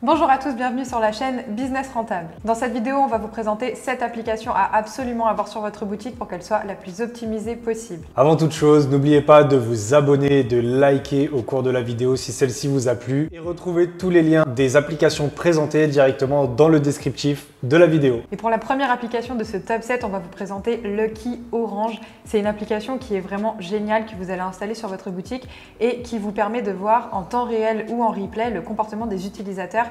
Bonjour à tous, bienvenue sur la chaîne Business Rentable. Dans cette vidéo, on va vous présenter 7 applications à absolument avoir sur votre boutique pour qu'elle soit la plus optimisée possible. Avant toute chose, n'oubliez pas de vous abonner, de liker au cours de la vidéo si celle-ci vous a plu et retrouvez tous les liens des applications présentées directement dans le descriptif de la vidéo. Et pour la première application de ce top 7, on va vous présenter Lucky Orange. C'est une application qui est vraiment géniale que vous allez installer sur votre boutique et qui vous permet de voir en temps réel ou en replay le comportement des utilisateurs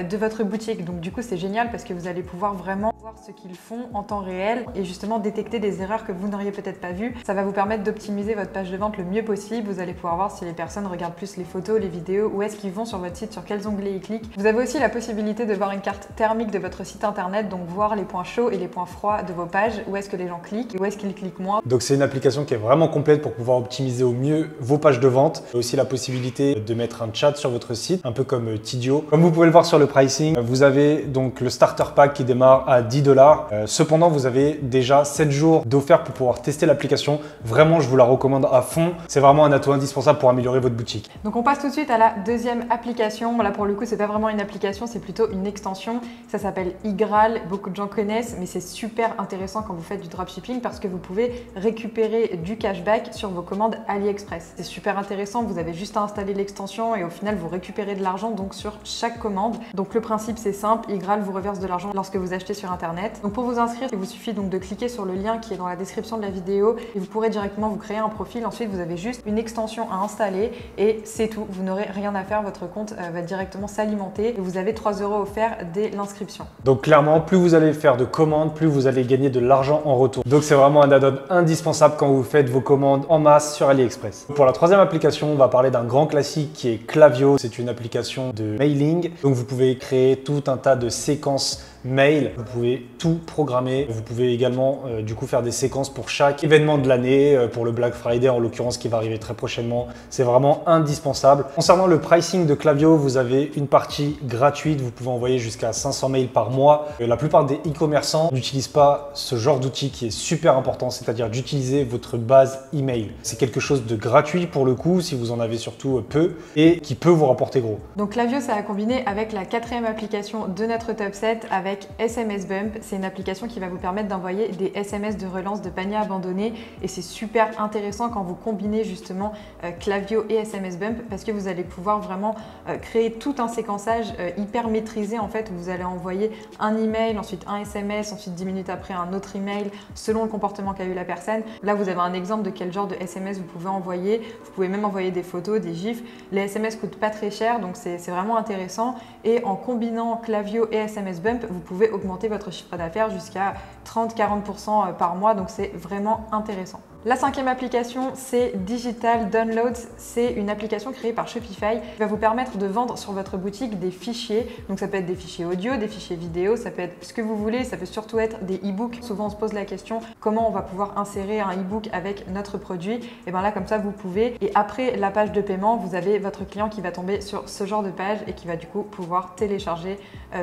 de votre boutique. Donc du coup c'est génial parce que vous allez pouvoir vraiment voir ce qu'ils font en temps réel et justement détecter des erreurs que vous n'auriez peut-être pas vues. Ça va vous permettre d'optimiser votre page de vente le mieux possible. Vous allez pouvoir voir si les personnes regardent plus les photos, les vidéos, où est-ce qu'ils vont sur votre site, sur quels onglets ils cliquent. Vous avez aussi la possibilité de voir une carte thermique de votre site internet, donc voir les points chauds et les points froids de vos pages, où est-ce que les gens cliquent et où est-ce qu'ils cliquent moins. Donc c'est une application qui est vraiment complète pour pouvoir optimiser au mieux vos pages de vente. Il y a aussi la possibilité de mettre un chat sur votre site, un peu comme Tidio. Comme vous pouvez le voir sur le pricing, vous avez donc le starter pack qui démarre à 10 $. Cependant, vous avez déjà 7 jours d'offert pour pouvoir tester l'application. Vraiment, je vous la recommande à fond. C'est vraiment un atout indispensable pour améliorer votre boutique. Donc on passe tout de suite à la deuxième application. Là pour le coup, c'est pas vraiment une application, c'est plutôt une extension. Ça s'appelle Igral. Beaucoup de gens connaissent, mais c'est super intéressant quand vous faites du dropshipping parce que vous pouvez récupérer du cashback sur vos commandes AliExpress. C'est super intéressant. Vous avez juste à installer l'extension et au final, vous récupérez de l'argent donc sur chaque commande. Donc le principe c'est simple, Igral vous reverse de l'argent lorsque vous achetez sur internet. Donc pour vous inscrire, il vous suffit donc de cliquer sur le lien qui est dans la description de la vidéo et vous pourrez directement vous créer un profil. Ensuite vous avez juste une extension à installer et c'est tout. Vous n'aurez rien à faire, votre compte va directement s'alimenter et vous avez 3 € offerts dès l'inscription. Donc clairement, plus vous allez faire de commandes, plus vous allez gagner de l'argent en retour. Donc c'est vraiment un add-on indispensable quand vous faites vos commandes en masse sur AliExpress. Pour la troisième application, on va parler d'un grand classique qui est Klaviyo. C'est une application de mailing. Donc vous pouvez créer tout un tas de séquences mail, vous pouvez tout programmer, vous pouvez également du coup faire des séquences pour chaque événement de l'année, pour le Black Friday en l'occurrence qui va arriver très prochainement, c'est vraiment indispensable. Concernant le pricing de Klaviyo, vous avez une partie gratuite, vous pouvez envoyer jusqu'à 500 mails par mois. La plupart des e-commerçants n'utilisent pas ce genre d'outil qui est super important, c'est-à-dire d'utiliser votre base email. C'est quelque chose de gratuit pour le coup, si vous en avez surtout peu, et qui peut vous rapporter gros. Donc Klaviyo, ça a combiné avec la quatrième application de notre top 7 avec SMS Bump. C'est une application qui va vous permettre d'envoyer des SMS de relance de paniers abandonnés et c'est super intéressant quand vous combinez justement Klaviyo et SMS Bump parce que vous allez pouvoir vraiment créer tout un séquençage hyper maîtrisé en fait où vous allez envoyer un email, ensuite un SMS, ensuite 10 minutes après un autre email selon le comportement qu'a eu la personne. Là vous avez un exemple de quel genre de SMS vous pouvez envoyer. Vous pouvez même envoyer des photos, des gifs. Les SMS coûtent pas très cher donc c'est vraiment intéressant et en combinant Klaviyo et SMS Bump vous pouvez augmenter votre chiffre d'affaires jusqu'à 30-40% par mois, donc c'est vraiment intéressant. La cinquième application, c'est Digital Downloads. C'est une application créée par Shopify qui va vous permettre de vendre sur votre boutique des fichiers. Donc ça peut être des fichiers audio, des fichiers vidéo, ça peut être ce que vous voulez, ça peut surtout être des e-books. Souvent on se pose la question comment on va pouvoir insérer un e-book avec notre produit. Et bien là comme ça vous pouvez. Et après la page de paiement, vous avez votre client qui va tomber sur ce genre de page et qui va du coup pouvoir télécharger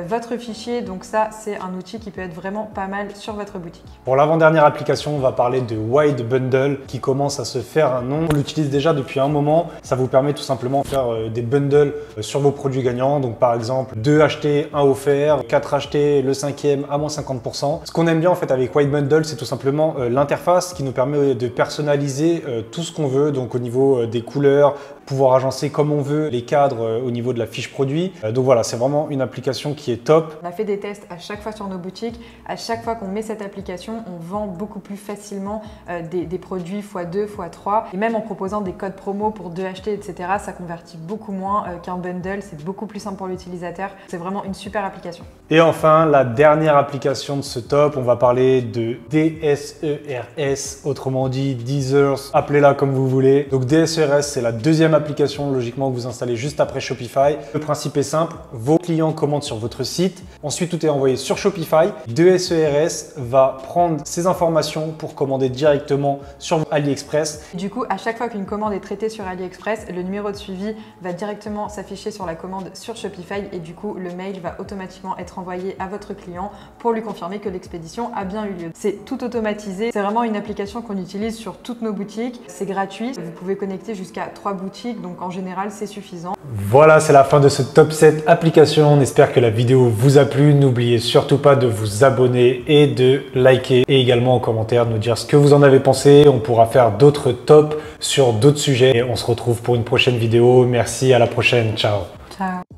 votre fichier. Donc ça c'est un outil qui peut être vraiment pas mal sur votre boutique. Pour l'avant-dernière application, on va parler de Wide Bundle qui commence à se faire un nom. On l'utilise déjà depuis un moment. Ça vous permet tout simplement de faire des bundles sur vos produits gagnants. Donc par exemple, 2 achetés, 1 offert, 4 achetés, le 5e à moins 50%. Ce qu'on aime bien en fait avec Wide Bundle, c'est tout simplement l'interface qui nous permet de personnaliser tout ce qu'on veut. Donc au niveau des couleurs, pouvoir agencer comme on veut les cadres au niveau de la fiche produit. Donc voilà, c'est vraiment une application qui est top. On a fait des tests à chaque fois sur nos boutiques. À chaque fois qu'on met cette application, on vend beaucoup plus facilement des produits x2, x3. Et même en proposant des codes promo pour 2 achetés, etc., ça convertit beaucoup moins qu'un bundle. C'est beaucoup plus simple pour l'utilisateur. C'est vraiment une super application. Et enfin, la dernière application de ce top, on va parler de DSERS, autrement dit Deezers, appelez-la comme vous voulez. Donc DSERS, c'est la deuxième application logiquement que vous installez juste après Shopify. Le principe est simple, vos clients commandent sur votre site, ensuite tout est envoyé sur Shopify. DSERS va prendre ces informations pour commander directement sur AliExpress. Du coup, à chaque fois qu'une commande est traitée sur AliExpress, le numéro de suivi va directement s'afficher sur la commande sur Shopify et du coup, le mail va automatiquement être envoyé à votre client pour lui confirmer que l'expédition a bien eu lieu. C'est tout automatisé. C'est vraiment une application qu'on utilise sur toutes nos boutiques. C'est gratuit. Vous pouvez connecter jusqu'à 3 boutiques boutique, donc en général c'est suffisant. Voilà, c'est la fin de ce top 7 applications. On espère que la vidéo vous a plu. N'oubliez surtout pas de vous abonner et de liker et également en commentaire nous dire ce que vous en avez pensé. On pourra faire d'autres tops sur d'autres sujets et on se retrouve pour une prochaine vidéo. Merci, à la prochaine. Ciao. Ciao.